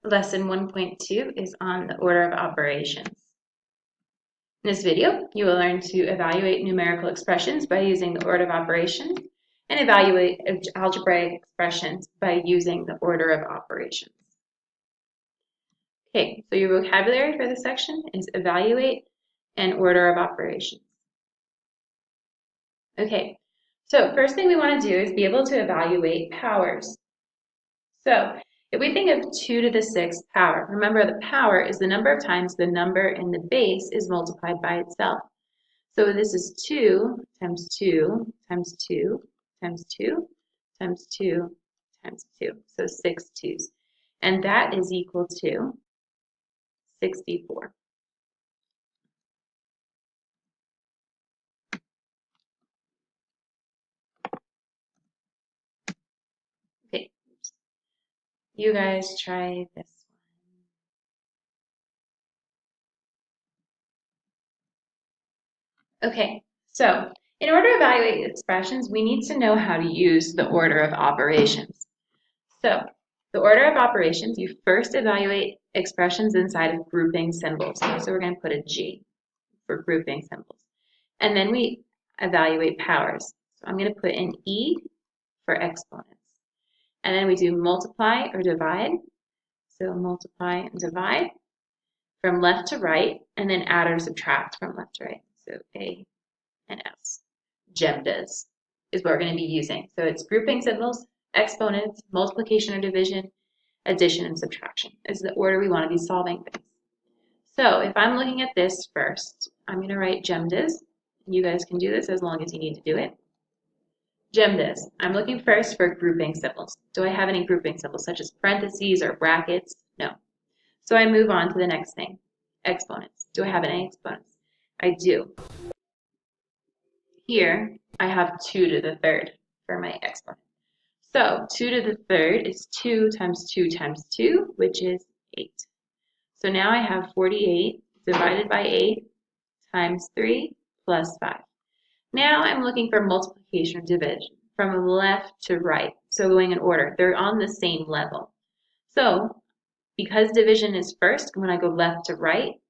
Lesson 1.2 is on the order of operations. In this video, you will learn to evaluate numerical expressions by using the order of operations and evaluate algebraic expressions by using the order of operations. Okay, so your vocabulary for this section is evaluate and order of operations. Okay, so first thing we want to do is be able to evaluate powers. So if we think of 2 to the 6th power, remember the power is the number of times the number in the base is multiplied by itself. So this is 2 times 2 times 2 times 2 times 2 times 2. So 6 2s. And that is equal to 64. Okay, you guys try this one. Okay, so in order to evaluate expressions, we need to know how to use the order of operations. So the order of operations, you first evaluate expressions inside of grouping symbols. So we're going to put a G for grouping symbols. And then we evaluate powers. So I'm going to put an E for exponents. And then we do multiply or divide. So multiply and divide from left to right, and then add or subtract from left to right. So A and S. GEMDAs is what we're going to be using. So it's grouping symbols, exponents, multiplication or division, addition and subtraction is the order we want to be solving things. So if I'm looking at this first, I'm going to write GEMDAs. You guys can do this as long as you need to do it. GEMDAs. I'm looking first for grouping symbols. Do I have any grouping symbols such as parentheses or brackets? No. So I move on to the next thing. Exponents. Do I have any exponents? I do. Here I have 2 to the 3rd for my exponent. So 2 to the 3rd is 2 times 2 times 2, which is 8. So now I have 48 divided by 8 times 3 plus 5. Now I'm looking for multiplication or division from left to right. So going in order, they're on the same level. So because division is first, when I go left to right,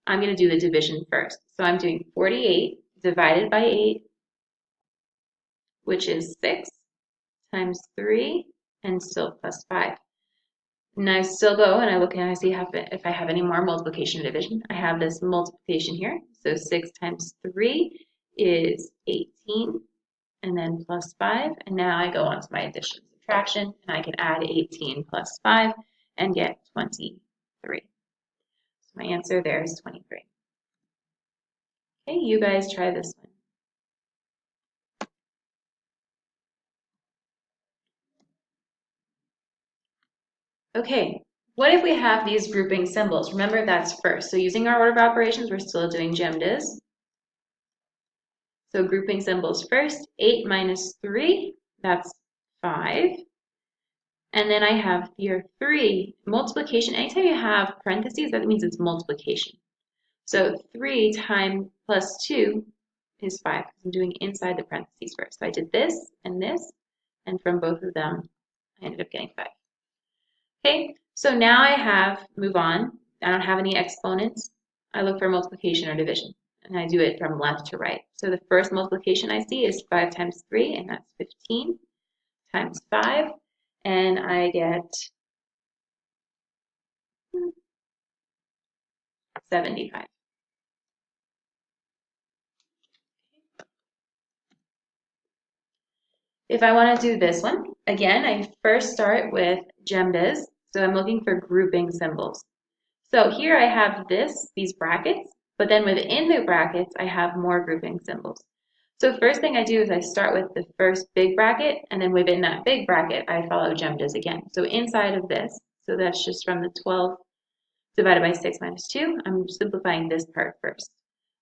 I'm going to do the division first. So I'm doing 48 divided by 8, which is 6 times 3 and still plus 5. And I still go and I look and I see if I have any more multiplication or division. I have this multiplication here. So 6 times 3 is 18, and then plus 5. And now I go on to my addition and subtraction, and I can add 18 plus 5 and get 23. So my answer there is 23. Okay, you guys try this one. Okay, what if we have these grouping symbols? Remember, that's first. So using our order of operations, we're still doing GEMDAs. So grouping symbols first, 8 minus 3, that's 5. And then I have here 3, multiplication. Anytime you have parentheses, that means it's multiplication. So 3 times plus 2 is 5. I'm doing inside the parentheses first. So I did this, and from both of them, I ended up getting 5. Okay, so now I have, move on. I don't have any exponents. I look for multiplication or division, and I do it from left to right. So the first multiplication I see is 5 times 3, and that's 15 times 5, and I get 75. If I want to do this one, again, I first start with GEMDAs, so I'm looking for grouping symbols. So here I have these brackets, but then within the brackets, I have more grouping symbols. So first thing I do is I start with the first big bracket, and then within that big bracket, I follow GEMDAs again. So inside of this, so that's just from the 12 divided by 6 minus 2, I'm simplifying this part first.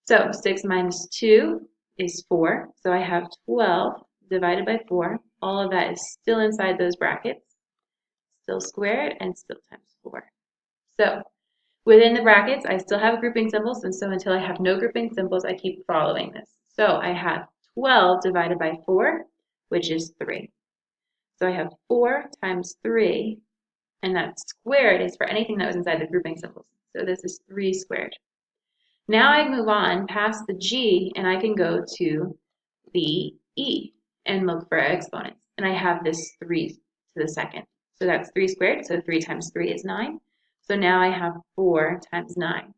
So 6 minus 2 is 4, so I have 12 divided by 4. All of that is still inside those brackets, still squared, and still times 4. So within the brackets, I still have grouping symbols, and so until I have no grouping symbols, I keep following this. So I have 12 divided by 4, which is 3. So I have 4 times 3 and that squared is for anything that was inside the grouping symbols. So this is 3 squared. Now I move on past the G, and I can go to the E and look for exponents. And I have this 3 to the second. So that's 3 squared, so 3 times 3 is 9. So now I have 4 times 9.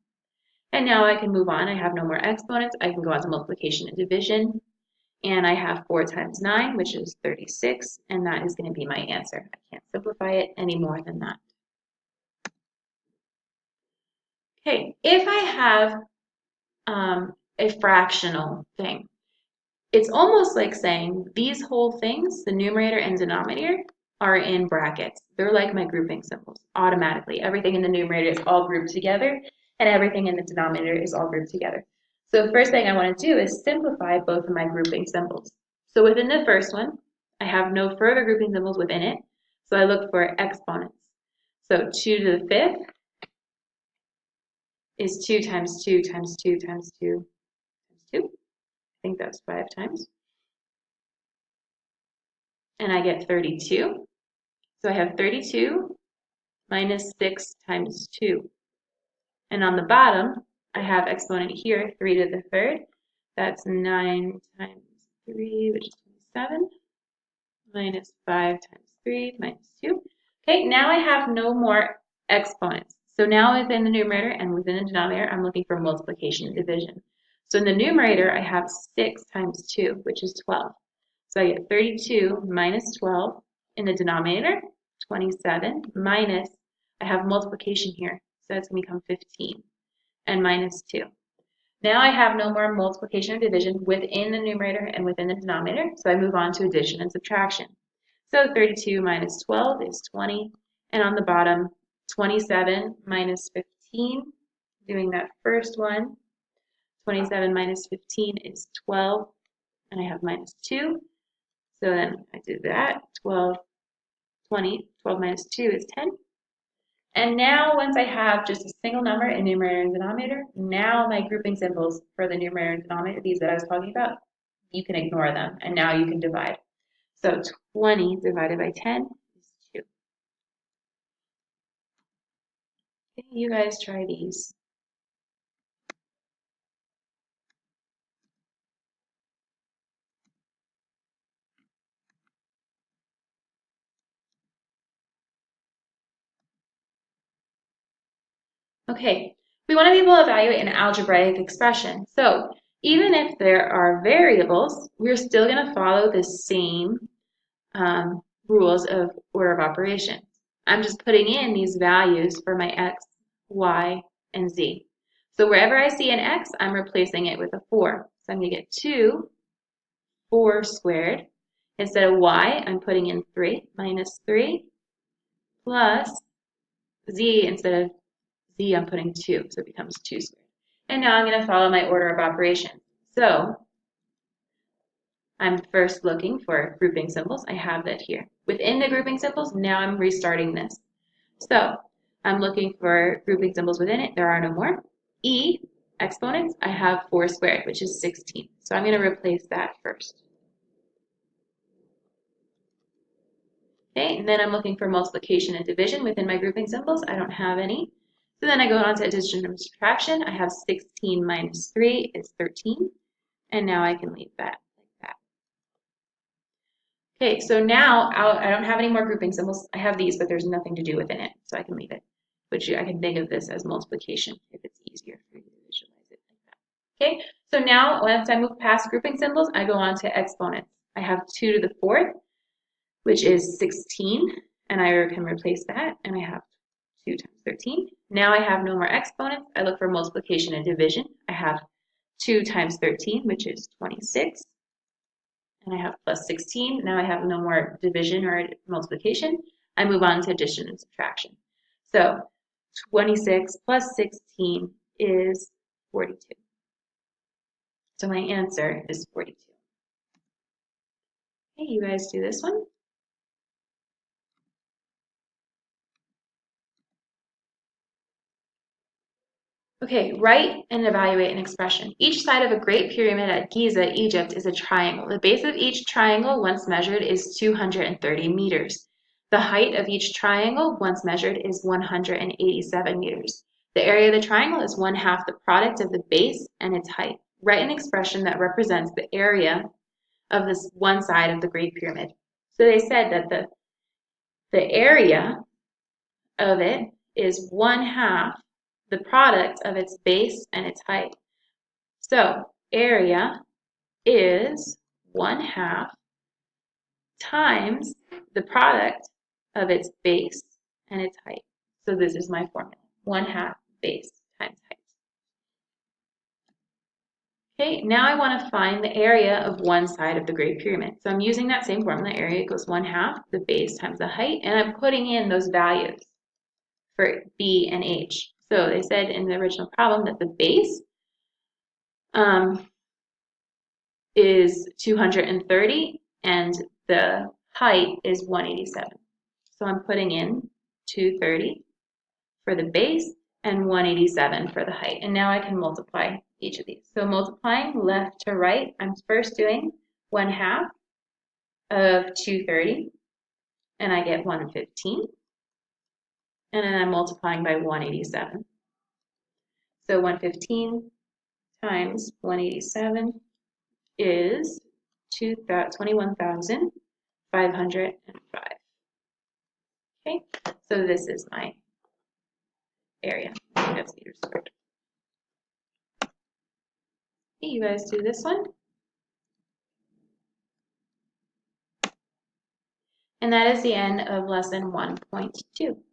And now I can move on. I have no more exponents. I can go on to multiplication and division. And I have 4 times 9, which is 36, and that is going to be my answer. I can't simplify it any more than that. Okay, if I have a fractional thing, it's almost like saying these whole things, the numerator and denominator, are in brackets. They're like my grouping symbols automatically. Everything in the numerator is all grouped together, and everything in the denominator is all grouped together. So the first thing I want to do is simplify both of my grouping symbols. So within the first one, I have no further grouping symbols within it, so I look for exponents. So 2 to the 5th is 2 times 2 times 2 times 2 times 2. I think that's 5 times. And I get 32. So I have 32 minus 6 times 2. And on the bottom, I have exponent here, 3 to the 3rd. That's 9 times 3, which is 27, minus 5 times 3 minus 2. Okay, now I have no more exponents. So now within the numerator and within the denominator, I'm looking for multiplication and division. So in the numerator, I have 6 times 2, which is 12. So I get 32 minus 12. In the denominator, 27 minus, I have multiplication here, so it's going to become 15, and minus 2. Now I have no more multiplication or division within the numerator and within the denominator, so I move on to addition and subtraction. So 32 minus 12 is 20, and on the bottom, 27 minus 15, doing that first one, 27 minus 15 is 12, and I have minus 2. So then I do that, 12 minus 2 is 10. And now once I have just a single number in numerator and denominator, now my grouping symbols for the numerator and denominator, these that I was talking about, you can ignore them, and now you can divide. So 20 divided by 10 is 2. Okay, you guys try these. Okay, we want to be able to evaluate an algebraic expression. So even if there are variables, we're still going to follow the same rules of order of operations. I'm just putting in these values for my x, y, and z. So wherever I see an x, I'm replacing it with a 4. So I'm going to get 2, 4 squared. Instead of y, I'm putting in 3, minus 3, plus z, instead of z, I'm putting 2, so it becomes 2 squared. And now I'm going to follow my order of operations. So I'm first looking for grouping symbols. I have that here. Within the grouping symbols, now I'm restarting this. So I'm looking for grouping symbols within it. There are no more. E, exponents, I have 4 squared, which is 16. So I'm going to replace that first. Okay, and then I'm looking for multiplication and division within my grouping symbols. I don't have any. So then I go on to addition and subtraction. I have 16 minus 3 is 13. And now I can leave that like that. Okay, so now I don't have any more grouping symbols. I have these, but there's nothing to do within it, so I can leave it. Which I can think of this as multiplication if it's easier for you to visualize it like that. Okay, so now once I move past grouping symbols, I go on to exponents. I have 2 to the 4th, which is 16, and I can replace that, and I have 2 times 13. Now I have no more exponents. I look for multiplication and division. I have 2 times 13, which is 26. And I have plus 16. Now I have no more division or multiplication. I move on to addition and subtraction. So 26 plus 16 is 42. So my answer is 42. Okay, you guys do this one. Okay, write and evaluate an expression. Each side of a great pyramid at Giza, Egypt, is a triangle. The base of each triangle, once measured, is 230 meters. The height of each triangle, once measured, is 187 meters. The area of the triangle is 1/2 the product of the base and its height. Write an expression that represents the area of this one side of the Great Pyramid. So they said that the area of it is 1/2 the product of its base and its height. So area is 1/2 times the product of its base and its height. So this is my formula, 1/2 base times height. Okay, now I want to find the area of one side of the Great Pyramid. So I'm using that same formula, area equals 1/2 the base times the height, and I'm putting in those values for B and H. So they said in the original problem that the base is 230 and the height is 187. So I'm putting in 230 for the base and 187 for the height. And now I can multiply each of these. So multiplying left to right, I'm first doing 1/2 of 230 and I get 115. And then I'm multiplying by 187. So 115 times 187 is 21,505. Okay, so this is my area. I think that's meters squared. Okay, you guys do this one. And that is the end of lesson 1.2.